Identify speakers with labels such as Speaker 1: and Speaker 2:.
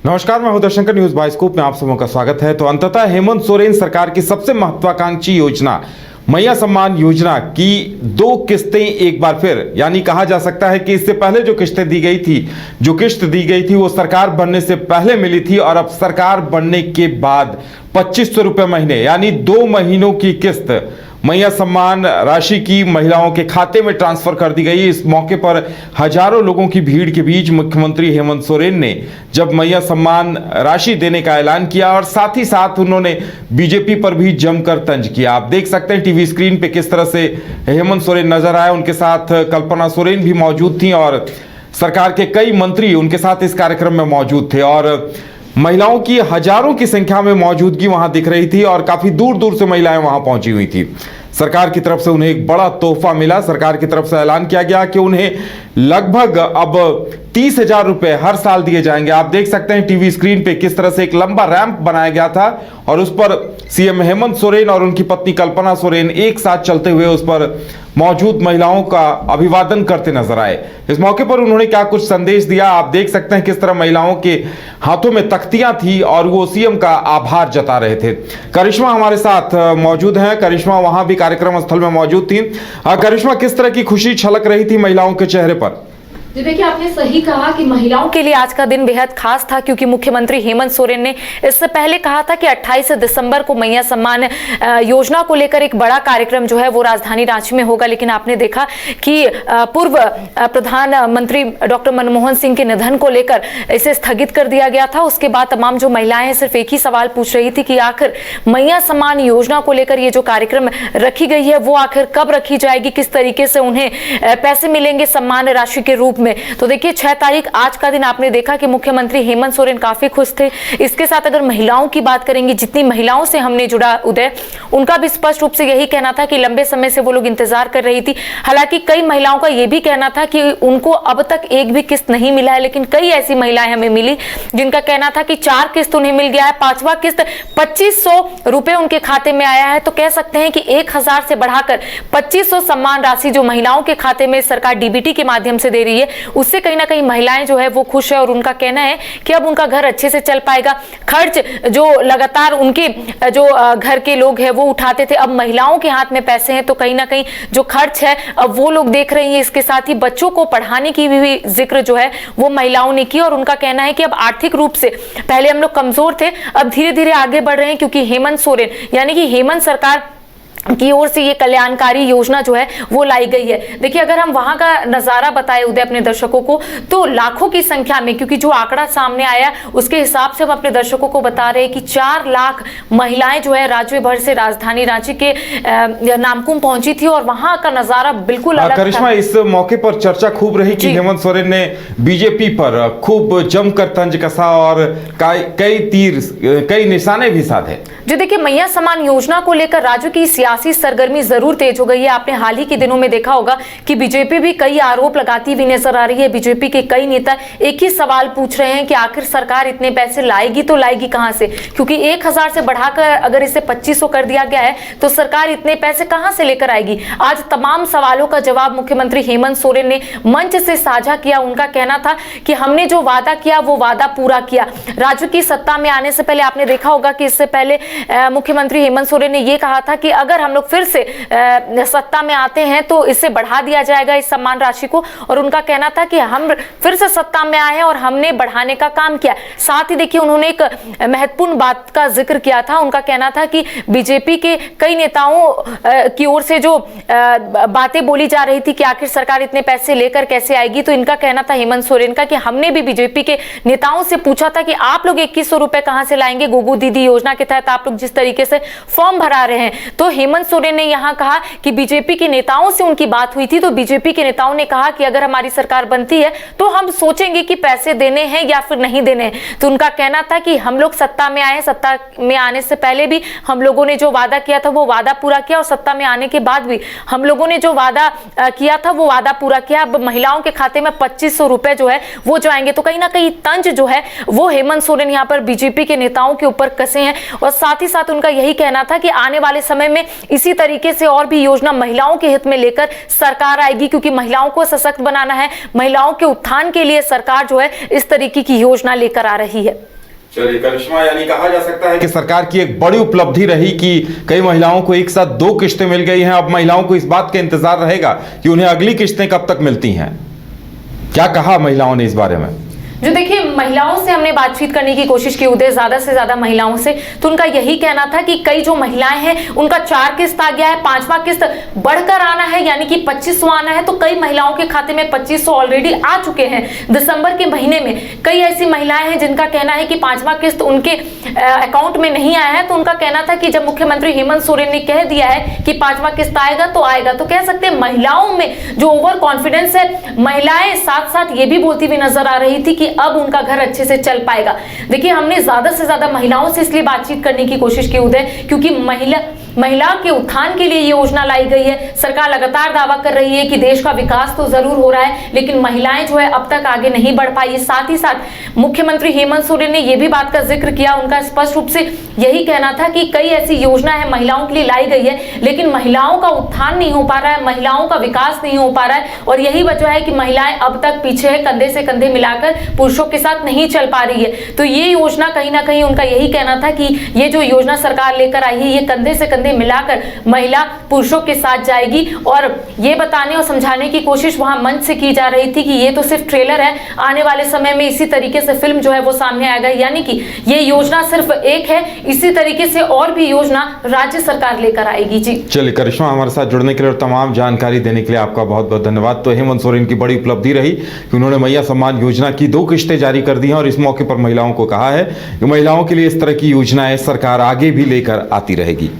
Speaker 1: नमस्कार, मैं दर्शंकर news bioscope में आप सबों का स्वागत है। तो अंततः हेमंत सोरेन सरकार की सबसे महत्वाकांक्षी योजना मैया सम्मान योजना की 2 किस्तें एक बार फिर, यानी कहा जा सकता है कि इससे पहले जो किस्त दी गई थी वो सरकार बनने से पहले मिली थी, और अब सरकार बनने के बाद 2500 रुपए महीने यानी 2 महीनों की किस्त मैया सम्मान राशि की महिलाओं के खाते में ट्रांसफर कर दी गई। इस मौके पर हजारों लोगों की भीड़ के बीच मुख्यमंत्री हेमंत सोरेन ने जब मैया सम्मान राशि देने का ऐलान किया, और साथ ही साथ उन्होंने बीजेपी पर भी जमकर तंज किया। आप देख सकते हैं टीवी स्क्रीन पे किस तरह से हेमंत सोरेन नजर आए। उनके साथ कल्पना सोरेन भी मौजूद थी और सरकार के कई मंत्री उनके साथ इस कार्यक्रम में मौजूद थे, और महिलाओं की हजारों की संख्या में मौजूदगी वहां दिख रही थी, और काफी दूर दूर से महिलाएं वहां पहुंची हुई थी। सरकार की तरफ से उन्हें एक बड़ा तोहफा मिला। सरकार की तरफ से ऐलान किया गया कि उन्हें लगभग अब 30,000 रुपए हर साल दिए जाएंगे। आप देख सकते हैं टीवी स्क्रीन पे किस तरह से एक लंबा रैंप बनाया गया था, और उस पर सीएम हेमंत सोरेन और उनकी पत्नी कल्पना सोरेन एक साथ चलते हुए उस पर मौजूद महिलाओं का अभिवादन करते नजर आए। इस मौके पर उन्होंने क्या कुछ संदेश दिया, आप देख सकते हैं किस तरह महिलाओं के हाथों में तख्तियां थी और वो सीएम का आभार जता रहे थे। करिश्मा हमारे साथ मौजूद हैं। करिश्मा वहां भी कार्यक्रम स्थल में मौजूद थी। करिश्मा, किस तरह की खुशी छलक रही थी महिलाओं के चेहरे पर?
Speaker 2: जी देखिए, आपने सही कहा कि महिलाओं के लिए आज का दिन बेहद खास था, क्योंकि मुख्यमंत्री हेमंत सोरेन ने इससे पहले कहा था कि 28 दिसंबर को मैया सम्मान योजना को लेकर एक बड़ा कार्यक्रम जो है वो राजधानी रांची में होगा। लेकिन आपने देखा कि पूर्व प्रधानमंत्री डॉक्टर मनमोहन सिंह के निधन को लेकर इसे स्थगित कर दिया गया था। उसके बाद तमाम जो महिलाएं हैं सिर्फ एक ही सवाल पूछ रही थी कि आखिर मैया सम्मान योजना को लेकर ये जो कार्यक्रम रखी गई है वो आखिर कब रखी जाएगी, किस तरीके से उन्हें पैसे मिलेंगे सम्मान राशि के रूप में। तो देखिए 6 तारीख आज का दिन आपने देखा कि मुख्यमंत्री हेमंत सोरेन काफी खुश थे। इसके साथ अगर महिलाओं की बात करेंगे, जितनी महिलाओं से हमने जुड़ा उदय, उनका भी स्पष्ट रूप से यही कहना था कि लंबे समय से वो लोग इंतजार कर रही थी। हालांकि कई महिलाओं का यह भी कहना था कि उनको अब तक एक भी किस्त नहीं मिला है, लेकिन कई ऐसी महिलाएं हमें मिली जिनका कहना था कि 4 किस्त उन्हें मिल गया है, 5वां किस्त 2500 रुपए उनके खाते में आया है। तो कह सकते हैं कि 1000 से बढ़ाकर 2500 सम्मान राशि जो महिलाओं के खाते में सरकार डीबीटी के माध्यम से दे रही है, उससे कहीं ना कहीं महिलाएं जो है वो खुश है, और उनका कहना है कि अब उनका घर अच्छे से चल पाएगा। खर्च जो लगातार उनके जो घर के लोग हैं वो उठाते थे, अब महिलाओं के हाथ में पैसे हैं, तो कहीं ना कहीं जो खर्च है अब वो लोग देख रही हैं। इसके साथ ही बच्चों को पढ़ाने की भी जिक्र जो है वो महिलाओं ने की, और उनका कहना है कि अब आर्थिक रूप से पहले हम लोग कमजोर थे, अब धीरे धीरे आगे बढ़ रहे हैं, क्योंकि हेमंत सोरेन यानी कि हेमंत सरकार की ओर से ये कल्याणकारी योजना जो है वो लाई गई है। देखिए, अगर हम वहां का नजारा बताएं उदय अपने दर्शकों को, तो लाखों की संख्या में, क्योंकि जो आंकड़ा सामने आया उसके हिसाब से हम अपने दर्शकों को बता रहे हैं कि 4 लाख महिलाएं जो है राज्य भर से राजधानी रांची के नामकुम पहुंची थी, और वहां का नजारा बिल्कुल अलग था।
Speaker 1: करिश्मा, इस मौके पर चर्चा खूब रही कि हेमंत सोरेन ने बीजेपी पर खूब जमकर तंज कसा और कई निशाने भी साधे।
Speaker 2: जो देखिए, मैया सम्मान योजना को लेकर राज्य की सियासी सरगर्मी जरूर तेज हो गई है। आपने हाल ही के दिनों में देखा होगा कि बीजेपी भी कई आरोप लगाती हुई नजर आ रही है। बीजेपी के कई नेता एक ही सवाल पूछ रहे हैं कि आखिर सरकार इतने पैसे लाएगी तो लाएगी कहां से, क्योंकि 1000 से बढ़ाकर अगर इसे 2500 कर दिया गया है तो सरकार इतने पैसे कहां से लेकर आएगी। आज तमाम सवालों का जवाब मुख्यमंत्री हेमंत सोरेन ने मंच से साझा किया। उनका कहना था कि हमने जो वादा किया वो वादा पूरा किया। राज्य की सत्ता में आने से पहले आपने देखा होगा कि इससे पहले मुख्यमंत्री हेमंत सोरेन ने यह कहा था कि अगर हम लोग फिर से सत्ता में आते हैं तो इसे बढ़ा दिया जाएगा इस सम्मान राशि को, और उनका कहना था कि हम फिर से सत्ता में आए हैं और हमने बढ़ाने का काम किया। साथ ही देखिए, उन्होंने एक महत्वपूर्ण बात का जिक्र किया था। उनका कहना था कि बीजेपी के कई नेताओं की ओर से जो बातें बोली जा रही थी कि आखिर सरकार इतने पैसे लेकर कैसे आएगी, तो इनका कहना था हेमंत सोरेन का कि हमने भी बीजेपी के नेताओं से पूछा था कि आप लोग 2100 रुपए कहां से लाएंगे। गोगो दीदी योजना के तहत आप लोग जिस तरीके से फॉर्म भरा रहे हैं, तो हेमंत सोरेन ने यहां कहा कि बीजेपी के नेताओं से उनकी बात हुई थी, तो बीजेपी के नेताओं ने कहा कि अगर हमारी सरकार बनती है तो हम सोचेंगे कि पैसे देने हैं या फिर नहीं देने हैं। तो उनका कहना था कि हम लोग सत्ता में आए, सत्ता में आने से पहले भी हम लोगों ने जो वादा किया था वो वादा पूरा किया, और सत्ता में आने के बाद भी हम लोगों ने जो वादा किया था वो वादा पूरा किया। अब महिलाओं के खाते में 2500 रुपए जो है वो जाएंगे। तो कहीं ना कहीं तंज जो है वो हेमंत सोरेन यहाँ पर बीजेपी के नेताओं के ऊपर कसे हैं, और साथ ही साथ उनका यही कहना था कि आने वाले समय में इसी तरीके से और भी योजना महिलाओं के हित में लेकर सरकार आएगी, क्योंकि महिलाओं को सशक्त बनाना है, महिलाओं के उत्थान के लिए सरकार जो है इस तरीके की योजना लेकर आ रही है।
Speaker 1: चलिए करिश्मा, यानी कहा जा सकता है कि सरकार की एक बड़ी उपलब्धि रही कि कई महिलाओं को एक साथ 2 किश्तें मिल गई हैं। अब महिलाओं को इस बात का इंतजार रहेगा कि उन्हें अगली किश्तें कब तक मिलती हैं। क्या कहा महिलाओं ने इस बारे में?
Speaker 2: जो देखिए, महिलाओं से हमने बातचीत करने की कोशिश की उदय, ज्यादा से ज्यादा महिलाओं से, तो उनका यही कहना था कि कई जो महिलाएं हैं उनका 4 किस्त आ गया है, 5वां किस्त बढ़कर आना है, यानी कि 2500 आना है। तो कई महिलाओं के खाते में 2500 ऑलरेडी आ चुके हैं दिसंबर के महीने में। कई ऐसी महिलाएं हैं जिनका कहना है कि 5वां किस्त उनके अकाउंट में नहीं आया है। तो उनका कहना था कि जब मुख्यमंत्री हेमंत सोरेन ने कह दिया है कि 5वां किस्त आएगा तो आएगा, तो कह सकते हैं महिलाओं में जो ओवर कॉन्फिडेंस है, महिलाएं साथ साथ ये भी बोलती हुई नजर आ रही थी कि अब उनका घर अच्छे से चल पाएगा। देखिए, हमने ज्यादा से ज्यादा महिलाओं से इसलिए बातचीत करने की कोशिश की उदय, क्योंकि महिला के उत्थान के लिए ये योजना लाई गई है। सरकार लगातार दावा कर रही है कि देश का विकास तो जरूर हो रहा है, लेकिन महिलाएं जो है अब तक आगे नहीं बढ़ पाई। साथ ही साथ मुख्यमंत्री हेमंत सोरेन ने यह भी बात का जिक्र किया, उनका स्पष्ट रूप से यही कहना था कि कई ऐसी योजना है महिलाओं के लिए लाई गई है, लेकिन महिलाओं का उत्थान नहीं हो पा रहा है, महिलाओं का विकास नहीं हो पा रहा है, और यही वजह है कि महिलाएं अब तक पीछे है, कंधे से कंधे मिलाकर पुरुषों के साथ नहीं चल पा रही है। तो ये योजना कहीं ना कहीं उनका यही कहना था कि ये जो योजना सरकार लेकर आई है, ये कंधे से कंधे मिलाकर महिला पुरुषों के साथ जाएगी। और ये बताने और समझाने की कोशिश वहां मंच से की जा रही थी कि ये तो सिर्फ ट्रेलर है, आने वाले समय में इसी तरीके से फिल्म जो है वो सामने आएगा, यानी कि ये योजना सिर्फ एक है, इसी तरीके से और भी योजना राज्य सरकार लेकर आएगी। जी
Speaker 1: चलिए करिश्मा, हमारे साथ जुड़ने के लिए और तमाम जानकारी देने के लिए आपका बहुत बहुत धन्यवाद। तो हेमंत सोरेन की बड़ी उपलब्धि रही कि उन्होंने मैया सम्मान योजना की 2 किश्तें जारी कर दी हैं, और इस मौके पर महिलाओं को कहा है कि महिलाओं के लिए इस तरह की योजनाएं सरकार आगे भी लेकर आती रहेगी।